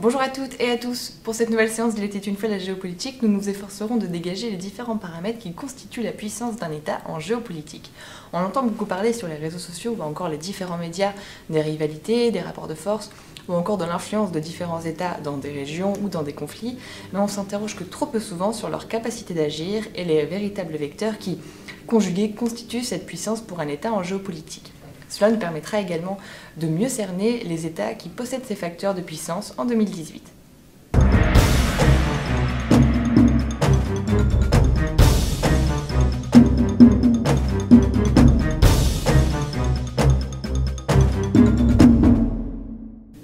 Bonjour à toutes et à tous. Pour cette nouvelle séance d'Il était une fois la géopolitique, nous nous efforcerons de dégager les différents paramètres qui constituent la puissance d'un État en géopolitique. On entend beaucoup parler sur les réseaux sociaux ou encore les différents médias des rivalités, des rapports de force ou encore de l'influence de différents États dans des régions ou dans des conflits, mais on s'interroge que trop peu souvent sur leur capacité d'agir et les véritables vecteurs qui, conjugués, constituent cette puissance pour un État en géopolitique. Cela nous permettra également de mieux cerner les États qui possèdent ces facteurs de puissance en 2018.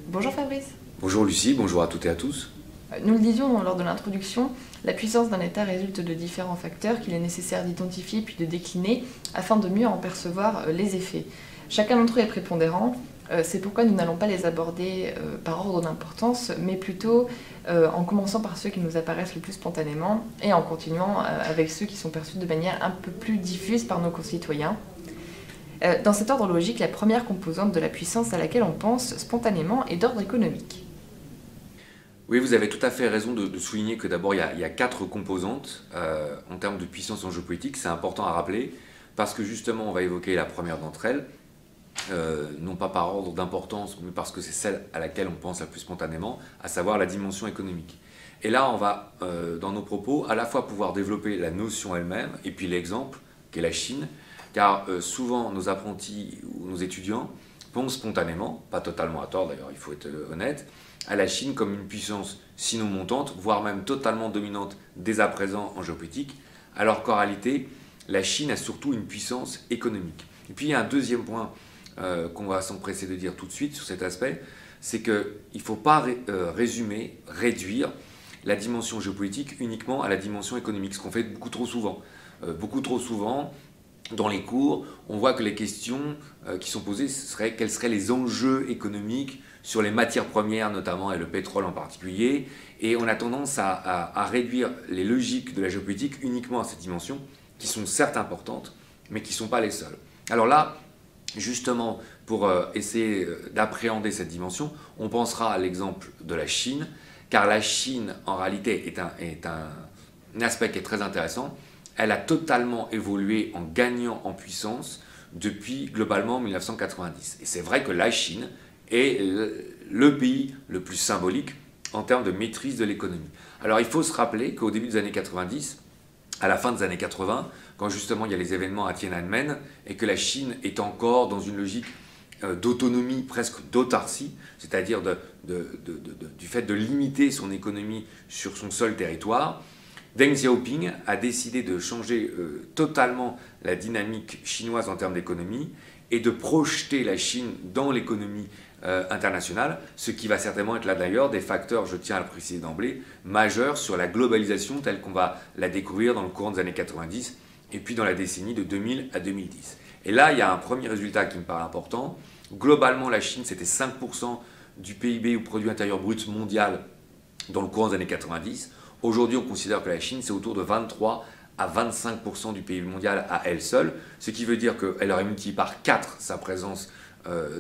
Bonjour Fabrice. Bonjour Lucie, bonjour à toutes et à tous. Nous le disions lors de l'introduction, la puissance d'un État résulte de différents facteurs qu'il est nécessaire d'identifier puis de décliner afin de mieux en percevoir les effets. Chacun d'entre eux est prépondérant, c'est pourquoi nous n'allons pas les aborder par ordre d'importance, mais plutôt en commençant par ceux qui nous apparaissent le plus spontanément et en continuant avec ceux qui sont perçus de manière un peu plus diffuse par nos concitoyens. Dans cet ordre logique, la première composante de la puissance à laquelle on pense spontanément est d'ordre économique. Oui, vous avez tout à fait raison de souligner que d'abord il y a quatre composantes en termes de puissance en géopolitique, c'est important à rappeler, parce que justement on va évoquer la première d'entre elles, non pas par ordre d'importance, mais parce que c'est celle à laquelle on pense la plus spontanément, à savoir la dimension économique. Et là, on va, dans nos propos, à la fois pouvoir développer la notion elle-même, et puis l'exemple, qui est la Chine, car souvent nos apprentis ou nos étudiants pensent spontanément, pas totalement à tort d'ailleurs, il faut être honnête, à la Chine comme une puissance sinon montante, voire même totalement dominante dès à présent en géopolitique, alors qu'en réalité, la Chine a surtout une puissance économique. Et puis il y a un deuxième point qu'on va s'empresser de dire tout de suite sur cet aspect, c'est qu'il ne faut pas réduire la dimension géopolitique uniquement à la dimension économique, ce qu'on fait beaucoup trop souvent. Beaucoup trop souvent, dans les cours, on voit que les questions qui sont posées seraient quels seraient les enjeux économiques sur les matières premières notamment et le pétrole en particulier, et on a tendance à réduire les logiques de la géopolitique uniquement à cette dimension, qui sont certes importantes, mais qui ne sont pas les seules. Alors là, justement, pour essayer d'appréhender cette dimension, on pensera à l'exemple de la Chine, car la Chine, en réalité, est un aspect qui est très intéressant. Elle a totalement évolué en gagnant en puissance depuis, globalement, 1990. Et c'est vrai que la Chine est le pays le plus symbolique en termes de maîtrise de l'économie. Alors il faut se rappeler qu'au début des années 90, à la fin des années 80, quand justement il y a les événements à Tiananmen, et que la Chine est encore dans une logique d'autonomie, presque d'autarcie, c'est-à-dire du fait de limiter son économie sur son seul territoire, Deng Xiaoping a décidé de changer totalement la dynamique chinoise en termes d'économie et de projeter la Chine dans l'économie internationale, ce qui va certainement être là d'ailleurs des facteurs, je tiens à le préciser d'emblée, majeurs sur la globalisation telle qu'on va la découvrir dans le courant des années 90 et puis dans la décennie de 2000 à 2010. Et là, il y a un premier résultat qui me paraît important. Globalement, la Chine, c'était 5% du PIB ou produit intérieur brut mondial dans le courant des années 90. Aujourd'hui, on considère que la Chine, c'est autour de 23 à 25% du PIB mondial à elle seule, ce qui veut dire qu'elle aurait multiplié par 4 sa présence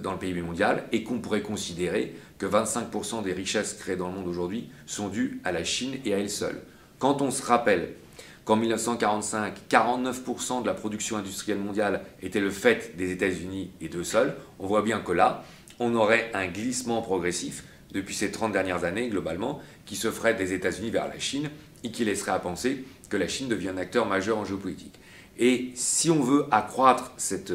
dans le PIB mondial et qu'on pourrait considérer que 25% des richesses créées dans le monde aujourd'hui sont dues à la Chine et à elle seule. Quand on se rappelle qu'en 1945, 49% de la production industrielle mondiale était le fait des États-Unis et d'eux seuls, on voit bien que là, on aurait un glissement progressif depuis ces 30 dernières années, globalement, qui se ferait des États-Unis vers la Chine et qui laisserait à penser que la Chine devient un acteur majeur en géopolitique. Et si on veut accroître cette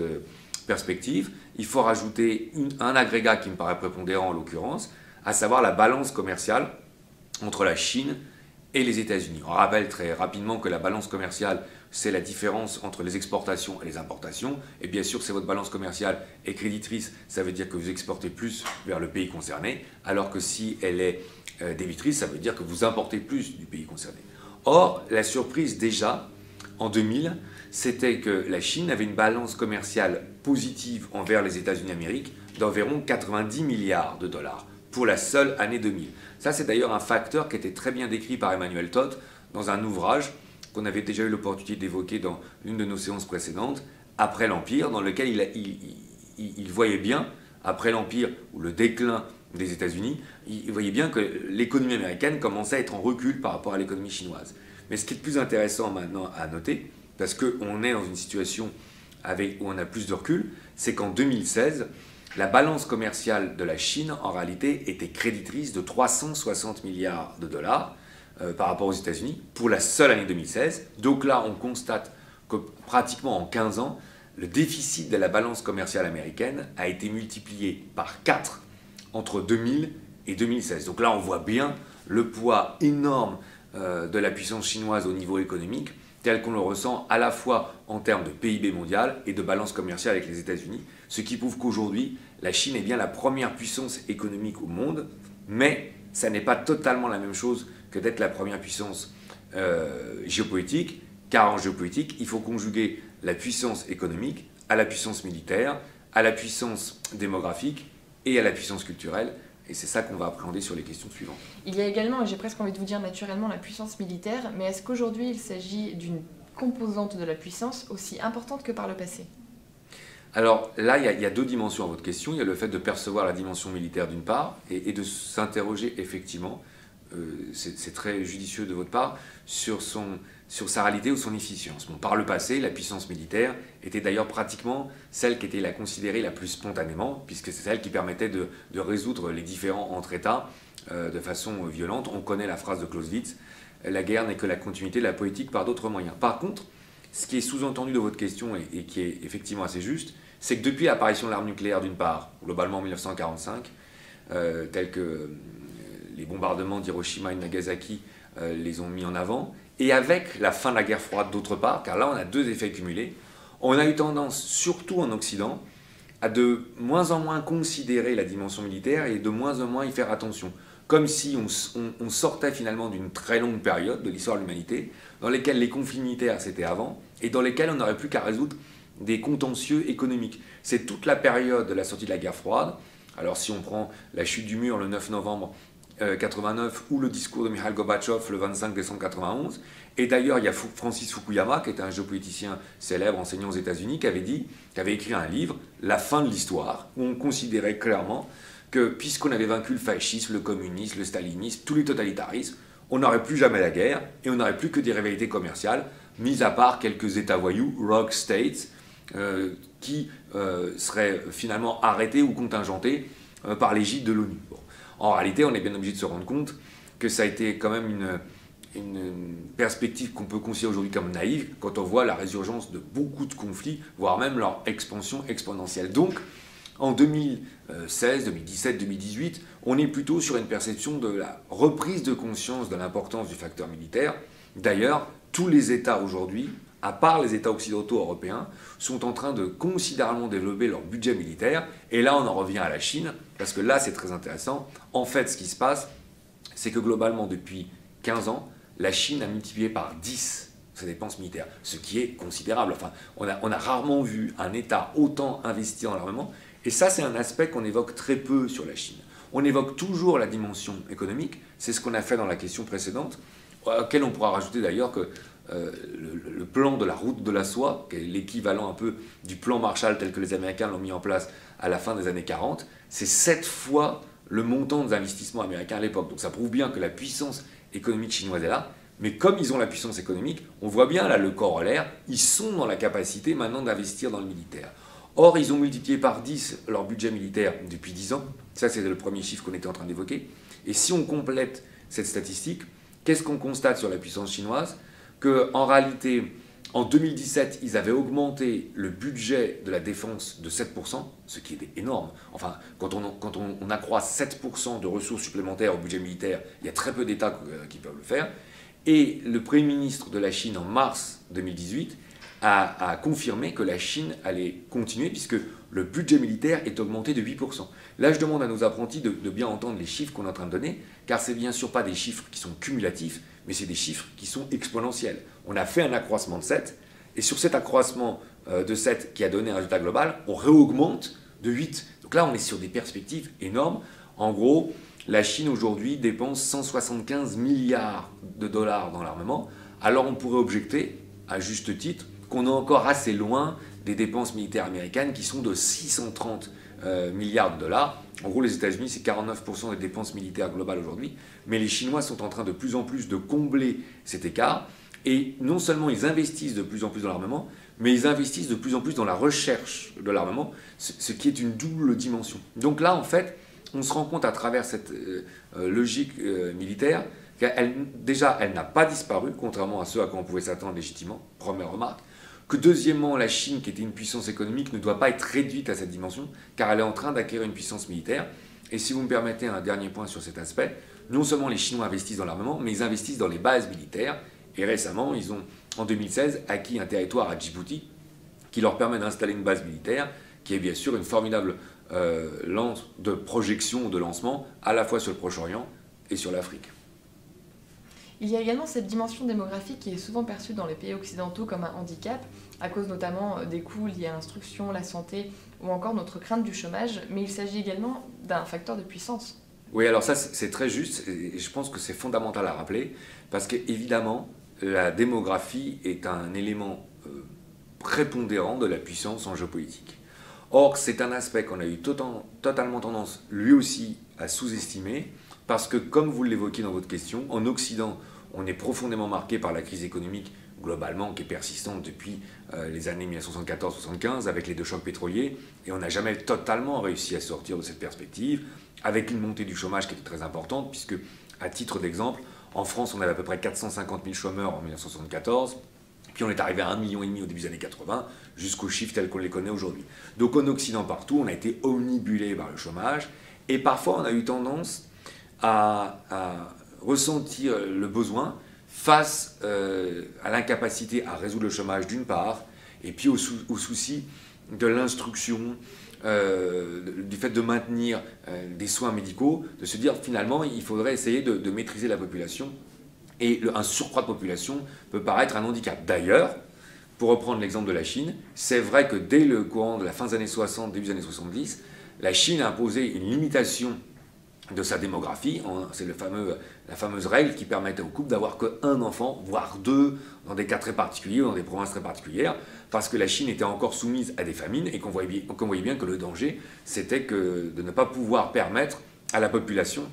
perspective, il faut rajouter un agrégat qui me paraît prépondérant en l'occurrence, à savoir la balance commerciale entre la Chine et les États-Unis. On rappelle très rapidement que la balance commerciale, c'est la différence entre les exportations et les importations. Et bien sûr, si votre balance commerciale est créditrice, ça veut dire que vous exportez plus vers le pays concerné, alors que si elle est débitrice, ça veut dire que vous importez plus du pays concerné. Or, la surprise déjà, en 2000, c'était que la Chine avait une balance commerciale positive envers les États-Unis d'Amérique d'environ 90 milliards de dollars pour la seule année 2000. Ça, c'est d'ailleurs un facteur qui était très bien décrit par Emmanuel Todt dans un ouvrage qu'on avait déjà eu l'opportunité d'évoquer dans l'une de nos séances précédentes, Après l'Empire, dans lequel il voyait bien, après l'Empire ou le déclin des États-Unis, vous voyez bien que l'économie américaine commençait à être en recul par rapport à l'économie chinoise. Mais ce qui est le plus intéressant maintenant à noter, parce qu'on est dans une situation où on a plus de recul, c'est qu'en 2016, la balance commerciale de la Chine, en réalité, était créditrice de 360 milliards de dollars par rapport aux États-Unis pour la seule année 2016. Donc là, on constate que pratiquement en 15 ans, le déficit de la balance commerciale américaine a été multiplié par 4 entre 2000 et 2016. Donc là, on voit bien le poids énorme de la puissance chinoise au niveau économique, tel qu'on le ressent à la fois en termes de PIB mondial et de balance commerciale avec les États-Unis, ce qui prouve qu'aujourd'hui, la Chine est bien la première puissance économique au monde, mais ça n'est pas totalement la même chose que d'être la première puissance géopolitique, car en géopolitique, il faut conjuguer la puissance économique à la puissance militaire, à la puissance démographique et à la puissance culturelle. Et c'est ça qu'on va appréhender sur les questions suivantes. Il y a également, et j'ai presque envie de vous dire naturellement, la puissance militaire, mais est-ce qu'aujourd'hui il s'agit d'une composante de la puissance aussi importante que par le passé? Alors là, il y a deux dimensions à votre question. Il y a le fait de percevoir la dimension militaire d'une part, et de s'interroger effectivement, c'est très judicieux de votre part, sur sa réalité ou son efficience. Bon, par le passé, la puissance militaire était d'ailleurs pratiquement celle qui était considérée la plus spontanément, puisque c'est celle qui permettait de résoudre les différends entre États de façon violente. On connaît la phrase de Clausewitz, la guerre n'est que la continuité de la politique par d'autres moyens. Par contre, ce qui est sous-entendu de votre question et qui est effectivement assez juste, c'est que depuis l'apparition de l'arme nucléaire d'une part, globalement en 1945, tel que les bombardements d'Hiroshima et de Nagasaki les ont mis en avant, et avec la fin de la guerre froide d'autre part, car là on a deux effets cumulés, on a eu tendance, surtout en Occident, à de moins en moins considérer la dimension militaire et de moins en moins y faire attention. Comme si on sortait finalement d'une très longue période de l'histoire de l'humanité, dans lesquelles les conflits militaires c'était avant, et dans lesquels on n'aurait plus qu'à résoudre des contentieux économiques. C'est toute la période de la sortie de la guerre froide. Alors si on prend la chute du mur le 9 novembre 89 ou le discours de Mikhail Gorbatchev le 25 décembre 91. Et d'ailleurs, il y a Francis Fukuyama, qui était un géopoliticien célèbre, enseignant aux États-Unis, qui avait écrit un livre, La fin de l'histoire, où on considérait clairement que puisqu'on avait vaincu le fascisme, le communisme, le stalinisme, tous les totalitarismes, on n'aurait plus jamais la guerre et on n'aurait plus que des rivalités commerciales, mis à part quelques États voyous, rogue states, qui seraient finalement arrêtés ou contingentés par l'égide de l'ONU. Bon. En réalité, on est bien obligé de se rendre compte que ça a été quand même une perspective qu'on peut considérer aujourd'hui comme naïve quand on voit la résurgence de beaucoup de conflits, voire même leur expansion exponentielle. Donc, en 2016, 2017, 2018, on est plutôt sur une perception de la reprise de conscience de l'importance du facteur militaire. D'ailleurs, tous les États aujourd'hui, à part les États occidentaux européens, sont en train de considérablement développer leur budget militaire. Et là, on en revient à la Chine, parce que là, c'est très intéressant. En fait, ce qui se passe, c'est que globalement, depuis 15 ans, la Chine a multiplié par 10 ses dépenses militaires, ce qui est considérable. Enfin, on a rarement vu un État autant investir dans l'armement. Et ça, c'est un aspect qu'on évoque très peu sur la Chine. On évoque toujours la dimension économique. C'est ce qu'on a fait dans la question précédente, auquel on pourra rajouter d'ailleurs que le plan de la route de la soie, qui est l'équivalent un peu du plan Marshall tel que les Américains l'ont mis en place à la fin des années 40, c'est 7 fois le montant des investissements américains à l'époque. Donc ça prouve bien que la puissance économique chinoise est là, mais comme ils ont la puissance économique, on voit bien là le corollaire, ils sont dans la capacité maintenant d'investir dans le militaire. Or, ils ont multiplié par 10 leur budget militaire depuis 10 ans, ça c'est le premier chiffre qu'on était en train d'évoquer, et si on complète cette statistique, qu'est-ce qu'on constate sur la puissance chinoise? Qu'en réalité, en 2017, ils avaient augmenté le budget de la défense de 7%, ce qui est énorme. Enfin, quand on accroît 7% de ressources supplémentaires au budget militaire, il y a très peu d'États qui peuvent le faire. Et le Premier ministre de la Chine, en mars 2018, a confirmé que la Chine allait continuer, puisque le budget militaire est augmenté de 8%. Là, je demande à nos apprentis de bien entendre les chiffres qu'on est en train de donner, car ce n'est bien sûr pas des chiffres qui sont cumulatifs, mais c'est des chiffres qui sont exponentiels. On a fait un accroissement de 7, et sur cet accroissement de 7 qui a donné un résultat global, on réaugmente de 8. Donc là, on est sur des perspectives énormes. En gros, la Chine aujourd'hui dépense 175 milliards de dollars dans l'armement. Alors on pourrait objecter, à juste titre, qu'on est encore assez loin des dépenses militaires américaines qui sont de 630 milliards de dollars. En gros, les États-Unis, c'est 49% des dépenses militaires globales aujourd'hui, mais les Chinois sont en train de plus en plus de combler cet écart. Et non seulement ils investissent de plus en plus dans l'armement, mais ils investissent de plus en plus dans la recherche de l'armement, ce qui est une double dimension. Donc là, en fait, on se rend compte à travers cette logique militaire qu'elle n'a pas disparu, contrairement à ce à quoi on pouvait s'attendre légitimement, première remarque. Que deuxièmement, la Chine, qui était une puissance économique, ne doit pas être réduite à cette dimension, car elle est en train d'acquérir une puissance militaire. Et si vous me permettez un dernier point sur cet aspect, non seulement les Chinois investissent dans l'armement, mais ils investissent dans les bases militaires. Et récemment, ils ont, en 2016, acquis un territoire à Djibouti qui leur permet d'installer une base militaire, qui est bien sûr une formidable lance de projection, de lancement, à la fois sur le Proche-Orient et sur l'Afrique. Il y a également cette dimension démographique qui est souvent perçue dans les pays occidentaux comme un handicap, à cause notamment des coûts liés à l'instruction, la santé ou encore notre crainte du chômage, mais il s'agit également d'un facteur de puissance. Oui, alors ça c'est très juste et je pense que c'est fondamental à rappeler parce qu'évidemment la démographie est un élément prépondérant de la puissance en géopolitique. Or c'est un aspect qu'on a eu totalement tendance lui aussi à sous-estimer parce que comme vous l'évoquez dans votre question, en Occident on est profondément marqué par la crise économique globalement qui est persistante depuis les années 1974-75 avec les deux chocs pétroliers et on n'a jamais totalement réussi à sortir de cette perspective avec une montée du chômage qui était très importante puisque à titre d'exemple en France on avait à peu près 450 000 chômeurs en 1974 puis on est arrivé à 1,5 million au début des années 80 jusqu'aux chiffres tels qu'on les connaît aujourd'hui. Donc en Occident partout on a été omnibulé par le chômage et parfois on a eu tendance à ressentir le besoin face à l'incapacité à résoudre le chômage d'une part, et puis au souci de l'instruction, du fait de maintenir des soins médicaux, de se dire finalement il faudrait essayer de maîtriser la population, et un surcroît de population peut paraître un handicap. D'ailleurs, pour reprendre l'exemple de la Chine, c'est vrai que dès le courant de la fin des années 60, début des années 70, la Chine a imposé une limitation de sa démographie. C'est la fameuse règle qui permettait aux couples d'avoir qu'un enfant, voire deux, dans des cas très particuliers, dans des provinces très particulières, parce que la Chine était encore soumise à des famines et qu'on voyait bien que le danger, c'était de ne pas pouvoir permettre à la population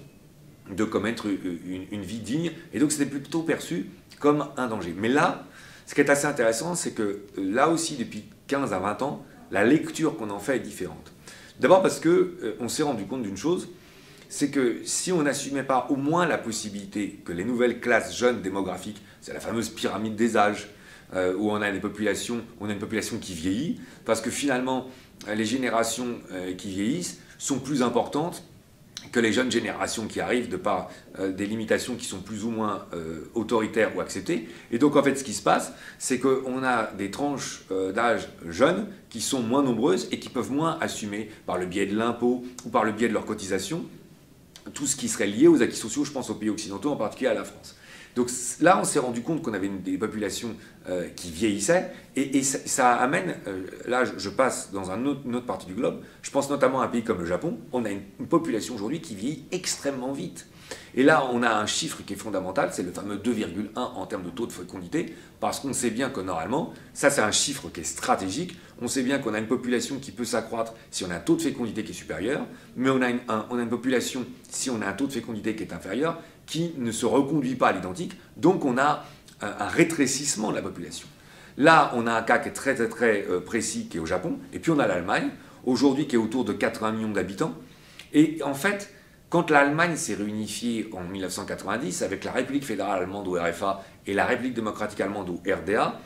de commettre une vie digne. Et donc c'était plutôt perçu comme un danger. Mais là, ce qui est assez intéressant, c'est que là aussi, depuis 15 à 20 ans, la lecture qu'on en fait est différente. D'abord parce qu'on s'est rendu compte d'une chose, c'est que si on n'assumait pas au moins la possibilité que les nouvelles classes jeunes démographiques, c'est la fameuse pyramide des âges, où on a une population qui vieillit, parce que finalement les générations qui vieillissent sont plus importantes que les jeunes générations qui arrivent de par des limitations qui sont plus ou moins autoritaires ou acceptées. Et donc en fait ce qui se passe, c'est qu'on a des tranches d'âge jeunes qui sont moins nombreuses et qui peuvent moins assumer par le biais de l'impôt ou par le biais de leurs cotisations tout ce qui serait lié aux acquis sociaux, je pense aux pays occidentaux, en particulier à la France. Donc là, on s'est rendu compte qu'on avait des populations qui vieillissaient, et ça amène, là je passe dans une autre partie du globe, je pense notamment à un pays comme le Japon, on a une population aujourd'hui qui vieillit extrêmement vite. Et là, on a un chiffre qui est fondamental, c'est le fameux 2,1 en termes de taux de fécondité, parce qu'on sait bien que normalement, ça c'est un chiffre qui est stratégique, on sait bien qu'on a une population qui peut s'accroître si on a un taux de fécondité qui est supérieur, mais on a une population, si on a un taux de fécondité qui est inférieur, qui ne se reconduit pas à l'identique, donc on a un rétrécissement de la population. Là, on a un cas qui est très précis, qui est au Japon, et puis on a l'Allemagne, aujourd'hui qui est autour de 80 millions d'habitants, et en fait, quand l'Allemagne s'est réunifiée en 1990 avec la République fédérale allemande ou RFA et la République démocratique allemande ou RDA,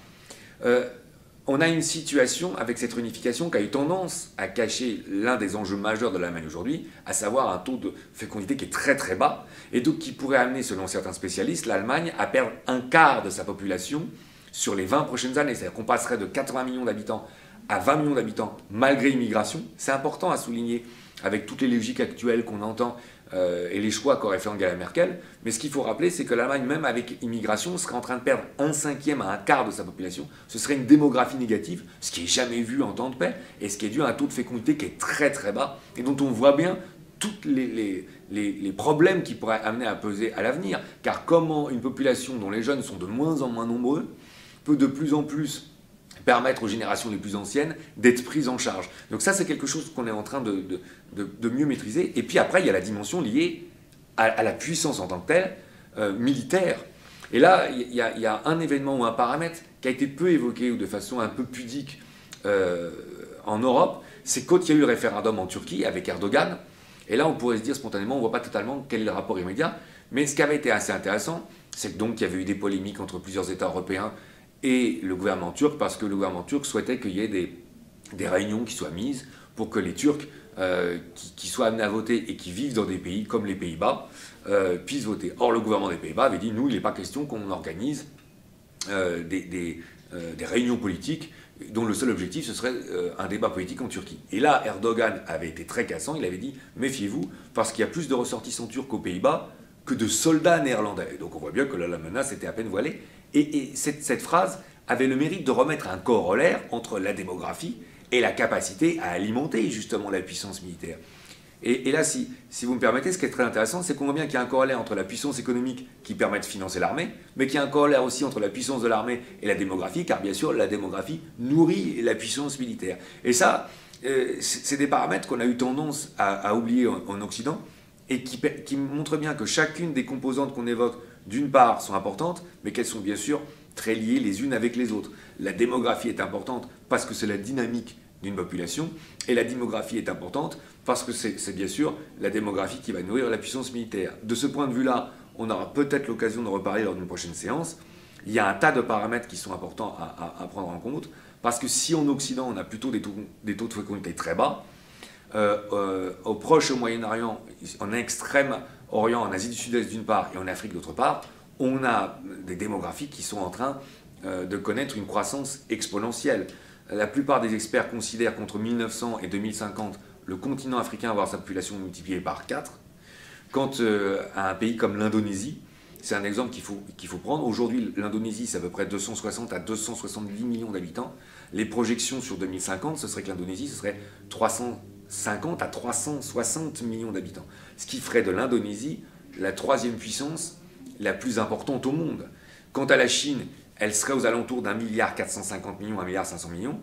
on a une situation avec cette réunification qui a eu tendance à cacher l'un des enjeux majeurs de l'Allemagne aujourd'hui, à savoir un taux de fécondité qui est très bas, et donc qui pourrait amener, selon certains spécialistes, l'Allemagne à perdre un quart de sa population sur les 20 prochaines années. C'est-à-dire qu'on passerait de 80 millions d'habitants à 20 millions d'habitants malgré immigration. C'est important à souligner avec toutes les logiques actuelles qu'on entend et les choix qu'aurait fait Angela Merkel. Mais ce qu'il faut rappeler, c'est que l'Allemagne, même avec immigration, serait en train de perdre 1/5 à un quart de sa population. Ce serait une démographie négative, ce qui n'est jamais vu en temps de paix, et ce qui est dû à un taux de fécondité qui est très bas, et dont on voit bien tous les problèmes qui pourraient amener à peser à l'avenir. Car comment une population dont les jeunes sont de moins en moins nombreux peut de plus en plus permettre aux générations les plus anciennes d'être prises en charge. Donc ça, c'est quelque chose qu'on est en train de mieux maîtriser. Et puis après, il y a la dimension liée à la puissance en tant que telle, militaire. Et là, il y a un événement ou un paramètre qui a été peu évoqué ou de façon un peu pudique en Europe, c'est quand il y a eu le référendum en Turquie avec Erdogan. Et là, on pourrait se dire spontanément, on ne voit pas totalement quel est le rapport immédiat. Mais ce qui avait été assez intéressant, c'est que donc il y avait eu des polémiques entre plusieurs États européens et le gouvernement turc, parce que le gouvernement turc souhaitait qu'il y ait des réunions qui soient mises pour que les Turcs qui soient amenés à voter et qui vivent dans des pays comme les Pays-Bas puissent voter. Or, le gouvernement des Pays-Bas avait dit, nous, il n'est pas question qu'on organise des réunions politiques dont le seul objectif, ce serait un débat politique en Turquie. Et là, Erdogan avait été très cassant, il avait dit, méfiez-vous, parce qu'il y a plus de ressortissants turcs aux Pays-Bas que de soldats néerlandais. Donc on voit bien que là, la menace était à peine voilée. Et cette phrase avait le mérite de remettre un corollaire entre la démographie et la capacité à alimenter justement la puissance militaire. Et là, si vous me permettez, ce qui est très intéressant, c'est qu'on voit bien qu'il y a un corollaire entre la puissance économique qui permet de financer l'armée, mais qu'il y a un corollaire aussi entre la puissance de l'armée et la démographie, car bien sûr, la démographie nourrit la puissance militaire. Et ça, c'est des paramètres qu'on a eu tendance à oublier en Occident, et qui montrent bien que chacune des composantes qu'on évoque, d'une part, sont importantes, mais qu'elles sont bien sûr très liées les unes avec les autres. La démographie est importante parce que c'est la dynamique d'une population, et la démographie est importante parce que c'est bien sûr la démographie qui va nourrir la puissance militaire. De ce point de vue-là, on aura peut-être l'occasion de reparler lors d'une prochaine séance. Il y a un tas de paramètres qui sont importants à prendre en compte, parce que si en Occident on a plutôt des taux de fécondité très bas, au Proche, au Moyen-Orient, en Extrême-Orient, en Asie du Sud-Est d'une part et en Afrique d'autre part, on a des démographies qui sont en train de connaître une croissance exponentielle. La plupart des experts considèrent qu'entre 1900 et 2050, le continent africain va avoir sa population multipliée par 4. Quant à un pays comme l'Indonésie, c'est un exemple qu'il faut prendre. Aujourd'hui, l'Indonésie, c'est à peu près 260 à 270 millions d'habitants. Les projections sur 2050, ce serait que l'Indonésie, ce serait 350 à 360 millions d'habitants. Ce qui ferait de l'Indonésie la troisième puissance la plus importante au monde. Quant à la Chine, elle serait aux alentours d'1,450 milliard, 1,5 milliard.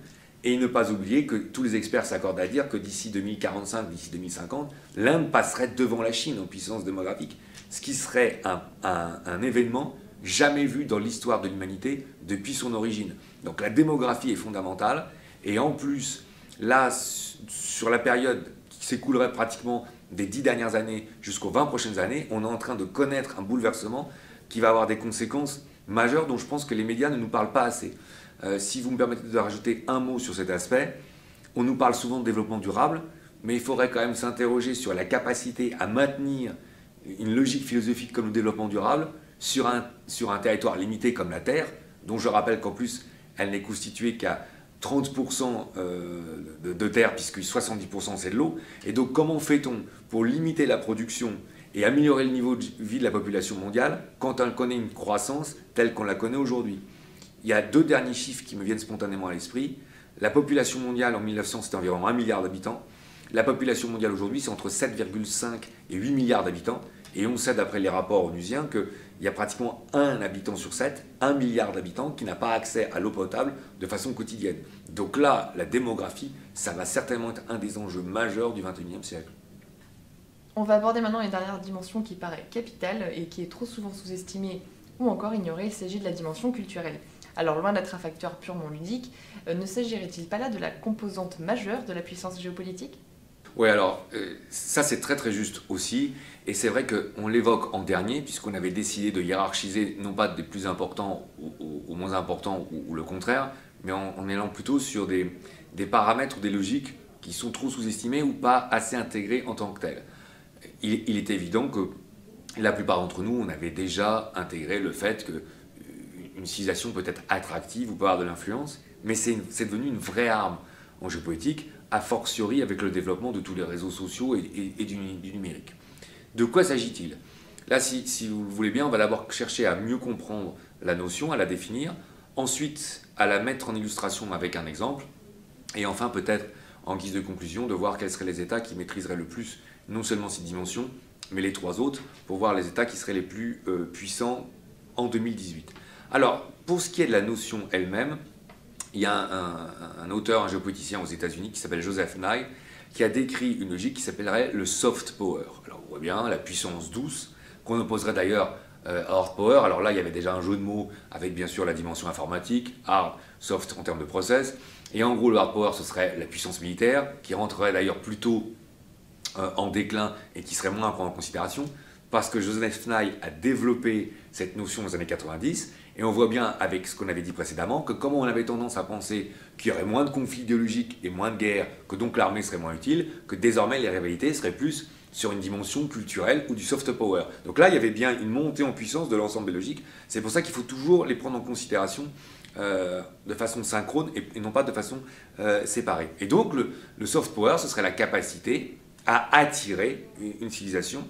Et ne pas oublier que tous les experts s'accordent à dire que d'ici 2045, d'ici 2050, l'Inde passerait devant la Chine en puissance démographique. Ce qui serait un événement jamais vu dans l'histoire de l'humanité depuis son origine. Donc la démographie est fondamentale. Et en plus, là, sur la période qui s'écoulerait pratiquement des 10 dernières années jusqu'aux 20 prochaines années, on est en train de connaître un bouleversement qui va avoir des conséquences majeures dont je pense que les médias ne nous parlent pas assez. Si vous me permettez de rajouter un mot sur cet aspect, on nous parle souvent de développement durable, mais il faudrait quand même s'interroger sur la capacité à maintenir une logique philosophique comme le développement durable sur un territoire limité comme la Terre, dont je rappelle qu'en plus, elle n'est constituée qu'à 30% de terre, puisque 70% c'est de l'eau. Et donc comment fait-on pour limiter la production et améliorer le niveau de vie de la population mondiale quand on connaît une croissance telle qu'on la connaît aujourd'hui? Il y a deux derniers chiffres qui me viennent spontanément à l'esprit. La population mondiale en 1900, c'était environ 1 milliard d'habitants. La population mondiale aujourd'hui, c'est entre 7,5 et 8 milliards d'habitants. Et on sait, d'après les rapports onusiens, qu'il y a pratiquement 1 habitant sur 7, 1 milliard d'habitants, qui n'a pas accès à l'eau potable de façon quotidienne. Donc là, la démographie, ça va certainement être un des enjeux majeurs du XXIe siècle. On va aborder maintenant une dernière dimension qui paraît capitale et qui est trop souvent sous-estimée ou encore ignorée. Il s'agit de la dimension culturelle. Alors, loin d'être un facteur purement ludique, ne s'agirait-il pas là de la composante majeure de la puissance géopolitique ? Oui, alors, ça c'est très très juste aussi, et c'est vrai qu'on l'évoque en dernier, puisqu'on avait décidé de hiérarchiser, non pas des plus importants aux moins importants ou le contraire, mais en allant plutôt sur des paramètres ou des logiques qui sont trop sous-estimés ou pas assez intégrés en tant que tels. Il est évident que la plupart d'entre nous, on avait déjà intégré le fait qu'une civilisation peut être attractive ou peut avoir de l'influence, mais c'est devenu une vraie arme en géopolitique, a fortiori avec le développement de tous les réseaux sociaux et du numérique. De quoi s'agit-il? Là, si vous le voulez bien, on va d'abord chercher à mieux comprendre la notion, à la définir, ensuite à la mettre en illustration avec un exemple, et enfin peut-être en guise de conclusion de voir quels seraient les États qui maîtriseraient le plus non seulement ces dimensions, mais les trois autres, pour voir les États qui seraient les plus puissants en 2018. Alors, pour ce qui est de la notion elle-même, il y a un auteur, un géopoliticien aux États-Unis qui s'appelle Joseph Nye, qui a décrit une logique qui s'appellerait le soft power. Alors on voit bien la puissance douce, qu'on opposerait d'ailleurs à hard power. Alors là, il y avait déjà un jeu de mots avec bien sûr la dimension informatique, hard, soft en termes de process. Et en gros, le hard power, ce serait la puissance militaire, qui rentrerait d'ailleurs plutôt en déclin et qui serait moins à prendre en considération, parce que Joseph Nye a développé cette notion aux années 90, et on voit bien avec ce qu'on avait dit précédemment, que comme on avait tendance à penser qu'il y aurait moins de conflits idéologiques et moins de guerres, que donc l'armée serait moins utile, que désormais les rivalités seraient plus sur une dimension culturelle ou du soft power. Donc là, il y avait bien une montée en puissance de l'ensemble des logiques. C'est pour ça qu'il faut toujours les prendre en considération de façon synchrone et non pas de façon séparée. Et donc le soft power, ce serait la capacité à attirer une civilisation,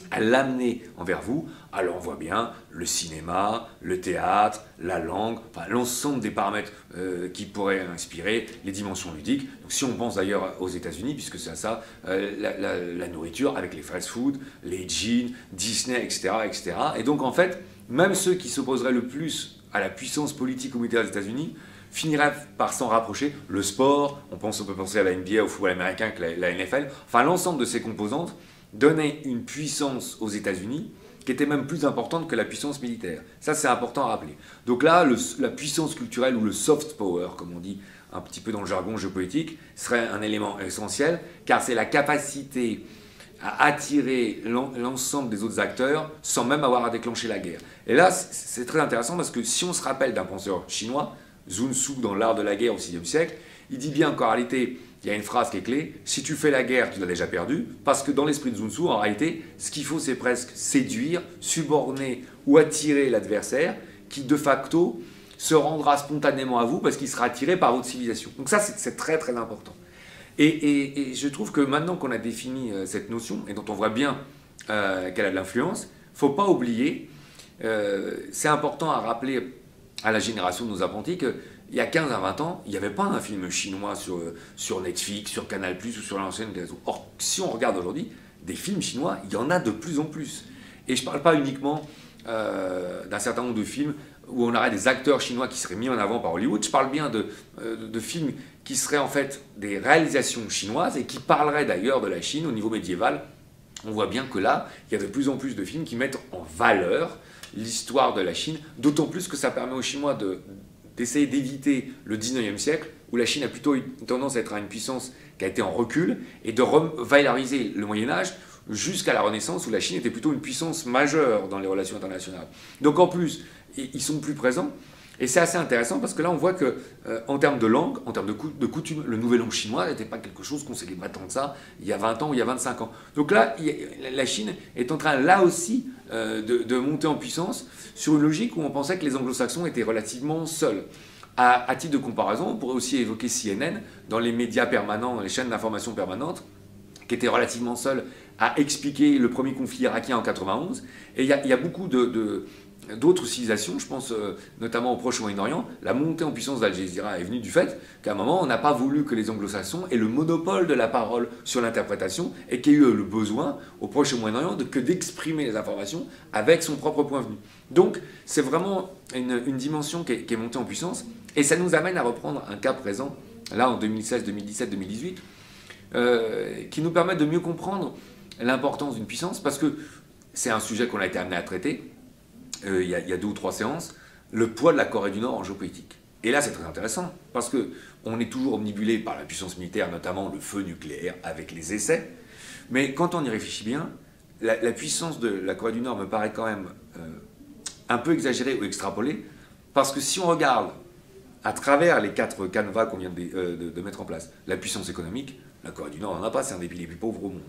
à l'amener envers vous. Alors on voit bien le cinéma, le théâtre, la langue, enfin, l'ensemble des paramètres qui pourraient inspirer les dimensions ludiques. Donc, si on pense d'ailleurs aux États-Unis, puisque c'est à ça, la nourriture avec les fast-food, les jeans, Disney, etc., etc. Et donc en fait, même ceux qui s'opposeraient le plus à la puissance politique ou militaire des États-Unis finiraient par s'en rapprocher. Le sport, on peut penser à la NBA, au football américain, que la NFL, enfin l'ensemble de ces composantes donnait une puissance aux États-Unis qui était même plus importante que la puissance militaire. Ça, c'est important à rappeler. Donc là, la puissance culturelle ou le soft power, comme on dit un petit peu dans le jargon géopolitique, serait un élément essentiel, car c'est la capacité à attirer l'ensemble des autres acteurs sans même avoir à déclencher la guerre. Et là, c'est très intéressant parce que si on se rappelle d'un penseur chinois, Sun Tzu dans l'art de la guerre au VIe siècle, il dit bien qu'en réalité, il y a une phrase qui est clé, si tu fais la guerre, tu l'as déjà perdue, parce que dans l'esprit de Sun Tzu, en réalité, ce qu'il faut, c'est presque séduire, suborner ou attirer l'adversaire, qui de facto se rendra spontanément à vous parce qu'il sera attiré par votre civilisation. Donc ça, c'est très très important. Et je trouve que maintenant qu'on a défini cette notion, et dont on voit bien qu'elle a de l'influence, il ne faut pas oublier, c'est important à rappeler à la génération de nos apprentis que il y a 15 à 20 ans, il n'y avait pas un film chinois sur Netflix, sur Canal+, ou sur l'ancienne réseau. Or, si on regarde aujourd'hui, des films chinois, il y en a de plus en plus. Et je ne parle pas uniquement d'un certain nombre de films où on aurait des acteurs chinois qui seraient mis en avant par Hollywood. Je parle bien de films qui seraient en fait des réalisations chinoises et qui parleraient d'ailleurs de la Chine au niveau médiéval. On voit bien que là, il y a de plus en plus de films qui mettent en valeur l'histoire de la Chine, d'autant plus que ça permet aux Chinois d'essayer d'éviter le 19e siècle, où la Chine a plutôt eu tendance à être une puissance qui a été en recul, et de valoriser le Moyen-Âge jusqu'à la Renaissance, où la Chine était plutôt une puissance majeure dans les relations internationales. Donc en plus, ils sont plus présents, et c'est assez intéressant parce que là on voit que en termes de langue, en termes de coutume, le nouvel an chinois n'était pas quelque chose qu'on célébrait tant que ça il y a 20 ans ou il y a 25 ans. Donc là, la Chine est en train là aussi de monter en puissance sur une logique où on pensait que les anglo-saxons étaient relativement seuls. À titre de comparaison, on pourrait aussi évoquer CNN dans les médias permanents, dans les chaînes d'information permanentes, qui étaient relativement seuls à expliquer le premier conflit irakien en 91. Et il y a beaucoup d'autres civilisations, je pense notamment au Proche Moyen-Orient. La montée en puissance d'Al Jazeera est venue du fait qu'à un moment, on n'a pas voulu que les anglo-saxons aient le monopole de la parole sur l'interprétation et qu'il y ait eu le besoin au Proche Moyen-Orient que d'exprimer les informations avec son propre point de vue. Donc, c'est vraiment une dimension qui est montée en puissance et ça nous amène à reprendre un cas présent, là en 2016, 2017, 2018, qui nous permet de mieux comprendre l'importance d'une puissance parce que c'est un sujet qu'on a été amené à traiter. Il y a 2 ou 3 séances, le poids de la Corée du Nord en géopolitique. Et là, c'est très intéressant, parce qu'on est toujours omnibulé par la puissance militaire, notamment le feu nucléaire avec les essais. Mais quand on y réfléchit bien, la puissance de la Corée du Nord me paraît quand même un peu exagérée ou extrapolée, parce que si on regarde à travers les 4 canevas qu'on vient de mettre en place, la puissance économique, la Corée du Nord n'en a pas, c'est un des pays les plus pauvres au monde.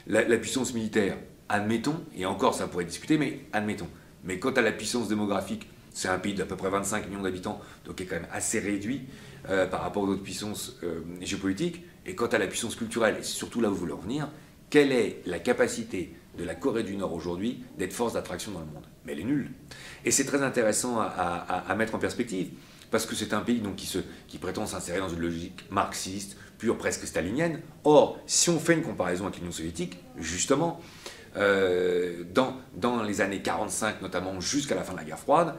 La puissance militaire, admettons, et encore ça pourrait discuter, mais admettons. Mais quant à la puissance démographique, c'est un pays d'à peu près 25 millions d'habitants, donc qui est quand même assez réduit par rapport aux autres puissances géopolitiques. Et quant à la puissance culturelle, et c'est surtout là où vous voulez en venir, quelle est la capacité de la Corée du Nord aujourd'hui d'être force d'attraction dans le monde? Mais elle est nulle. Et c'est très intéressant à mettre en perspective, parce que c'est un pays donc, qui prétend s'insérer dans une logique marxiste, pure, presque stalinienne. Or, si on fait une comparaison avec l'Union soviétique, justement, dans les années 45 notamment jusqu'à la fin de la guerre froide,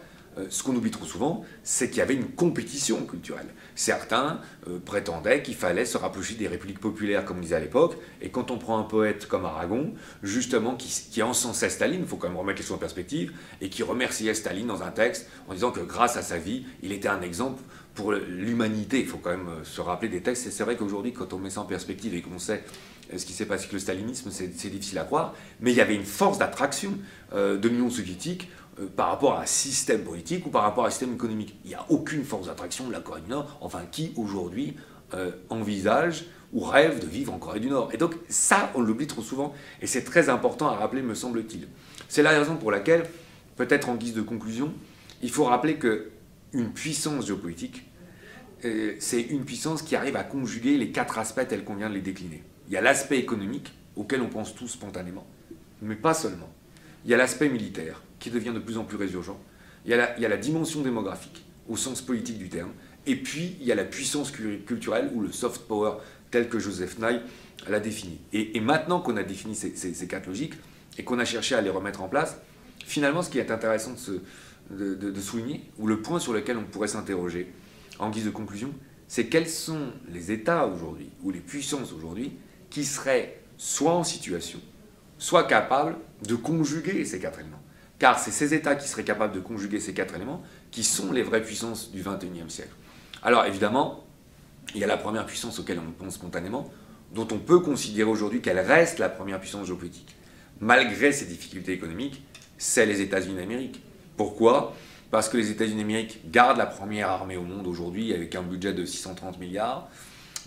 ce qu'on oublie trop souvent, c'est qu'il y avait une compétition culturelle. Certains prétendaient qu'il fallait se rapprocher des républiques populaires, comme on disait à l'époque, et quand on prend un poète comme Aragon, justement, qui encensait Staline, il faut quand même remettre les choses en perspective, et qui remerciait Staline dans un texte en disant que grâce à sa vie, il était un exemple pour l'humanité. Il faut quand même se rappeler des textes, et c'est vrai qu'aujourd'hui, quand on met ça en perspective et qu'on sait ce qui s'est passé avec le stalinisme, c'est difficile à croire, mais il y avait une force d'attraction de l'Union soviétique par rapport à un système politique ou par rapport à un système économique. Il n'y a aucune force d'attraction de la Corée du Nord, enfin qui aujourd'hui envisage ou rêve de vivre en Corée du Nord. Et donc ça, on l'oublie trop souvent, et c'est très important à rappeler, me semble-t-il. C'est la raison pour laquelle, peut-être en guise de conclusion, il faut rappeler qu'une puissance géopolitique, c'est une puissance qui arrive à conjuguer les 4 aspects tels qu'on vient de les décliner. Il y a l'aspect économique, auquel on pense tous spontanément, mais pas seulement. Il y a l'aspect militaire, qui devient de plus en plus résurgent. Il y a la dimension démographique, au sens politique du terme. Et puis, il y a la puissance culturelle, ou le soft power, tel que Joseph Nye l'a défini. Et maintenant qu'on a défini ces 4 logiques, et qu'on a cherché à les remettre en place, finalement, ce qui est intéressant de souligner, ou le point sur lequel on pourrait s'interroger, en guise de conclusion, c'est quels sont les États aujourd'hui, ou les puissances aujourd'hui, qui seraient soit en situation, soit capables de conjuguer ces 4 éléments. Car c'est ces États qui seraient capables de conjuguer ces 4 éléments qui sont les vraies puissances du XXIe siècle. Alors évidemment, il y a la première puissance auquel on pense spontanément, dont on peut considérer aujourd'hui qu'elle reste la première puissance géopolitique. Malgré ses difficultés économiques, c'est les États-Unis d'Amérique. Pourquoi ? Parce que les États-Unis d'Amérique gardent la première armée au monde aujourd'hui avec un budget de 630 milliards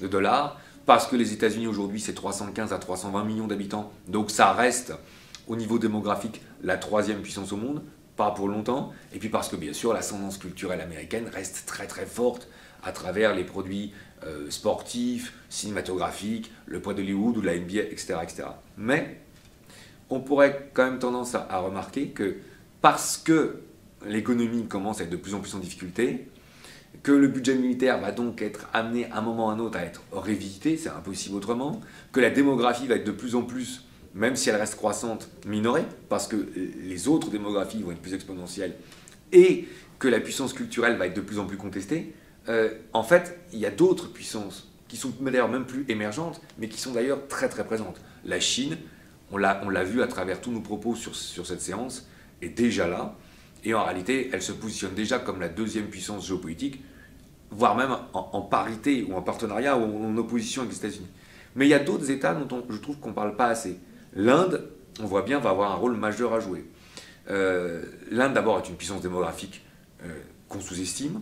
de dollars. Parce que les États-Unis aujourd'hui, c'est 315 à 320 millions d'habitants. Donc ça reste, au niveau démographique, la 3e puissance au monde, pas pour longtemps. Et puis parce que, bien sûr, l'ascendance culturelle américaine reste très très forte à travers les produits sportifs, cinématographiques, le poids d'Hollywood ou de la NBA, etc., etc. Mais on pourrait quand même tendance à remarquer que parce que l'économie commence à être de plus en plus en difficulté, que le budget militaire va donc être amené à un moment ou à un autre à être révisité, c'est impossible autrement, que la démographie va être de plus en plus, même si elle reste croissante, minorée, parce que les autres démographies vont être plus exponentielles, et que la puissance culturelle va être de plus en plus contestée, en fait, il y a d'autres puissances qui sont d'ailleurs même plus émergentes, mais qui sont d'ailleurs très très présentes. La Chine, on l'a vu à travers tous nos propos sur cette séance, est déjà là, et en réalité, elle se positionne déjà comme la 2e puissance géopolitique, voire même en parité ou en partenariat ou en opposition avec les États-Unis. Mais il y a d'autres États dont je trouve qu'on ne parle pas assez. L'Inde, on voit bien, va avoir un rôle majeur à jouer. L'Inde, d'abord, est une puissance démographique qu'on sous-estime.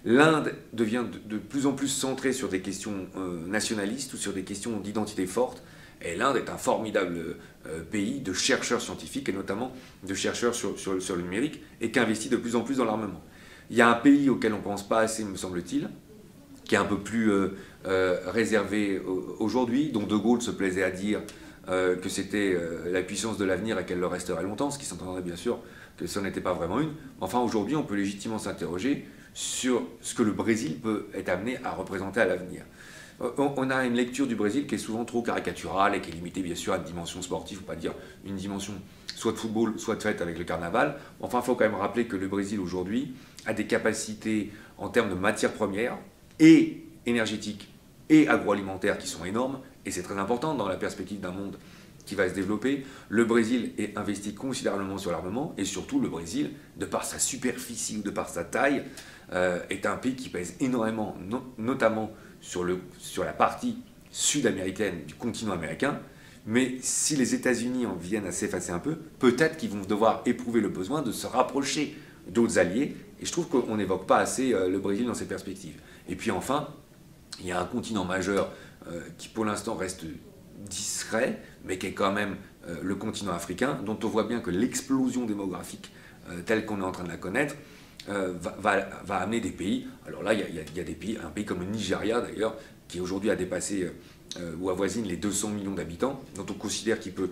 L'Inde devient de plus en plus centrée sur des questions nationalistes ou sur des questions d'identité forte. Et l'Inde est un formidable pays de chercheurs scientifiques, et notamment de chercheurs sur le numérique, et qui investit de plus en plus dans l'armement. Il y a un pays auquel on ne pense pas assez, me semble-t-il, qui est un peu plus réservé aujourd'hui, dont De Gaulle se plaisait à dire que c'était la puissance de l'avenir et qu'elle le resterait longtemps, ce qui s'entendrait bien sûr que ça n'était pas vraiment une. Enfin, aujourd'hui, on peut légitimement s'interroger sur ce que le Brésil peut être amené à représenter à l'avenir. On a une lecture du Brésil qui est souvent trop caricaturale et qui est limitée bien sûr à une dimension sportive, faut pas dire une dimension soit de football, soit de fête avec le carnaval. Enfin, il faut quand même rappeler que le Brésil aujourd'hui a des capacités en termes de matières premières et énergétiques et agroalimentaires qui sont énormes, et c'est très important dans la perspective d'un monde qui va se développer. Le Brésil est investi considérablement sur l'armement, et surtout le Brésil, de par sa superficie ou de par sa taille, est un pays qui pèse énormément, notamment sur la partie sud-américaine du continent américain. Mais si les États-Unis en viennent à s'effacer un peu, peut-être qu'ils vont devoir éprouver le besoin de se rapprocher d'autres alliés, et je trouve qu'on n'évoque pas assez le Brésil dans ces perspectives. Et puis enfin, il y a un continent majeur qui pour l'instant reste discret, mais qui est quand même le continent africain, dont on voit bien que l'explosion démographique telle qu'on est en train de la connaître va amener des pays. Alors là, il y a des pays, un pays comme le Nigeria d'ailleurs, qui aujourd'hui a dépassé ou avoisine les 200 millions d'habitants, dont on considère qu'il peut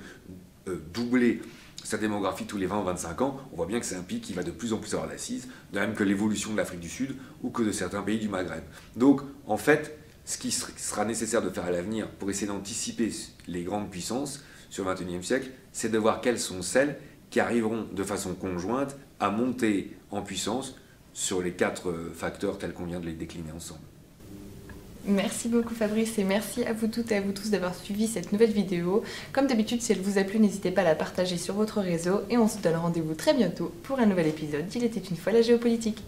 doubler sa démographie tous les 20 ou 25 ans. On voit bien que c'est un pays qui va de plus en plus avoir d'assises, de même que l'évolution de l'Afrique du Sud ou que de certains pays du Maghreb. Donc, en fait, ce qui sera nécessaire de faire à l'avenir pour essayer d'anticiper les grandes puissances sur le XXIe siècle, c'est de voir quelles sont celles qui arriveront de façon conjointe à monter en puissance sur les 4 facteurs tels qu'on vient de les décliner ensemble. Merci beaucoup Fabrice et merci à vous toutes et à vous tous d'avoir suivi cette nouvelle vidéo. Comme d'habitude, si elle vous a plu, n'hésitez pas à la partager sur votre réseau et on se donne rendez-vous très bientôt pour un nouvel épisode d'Il était une fois la géopolitique.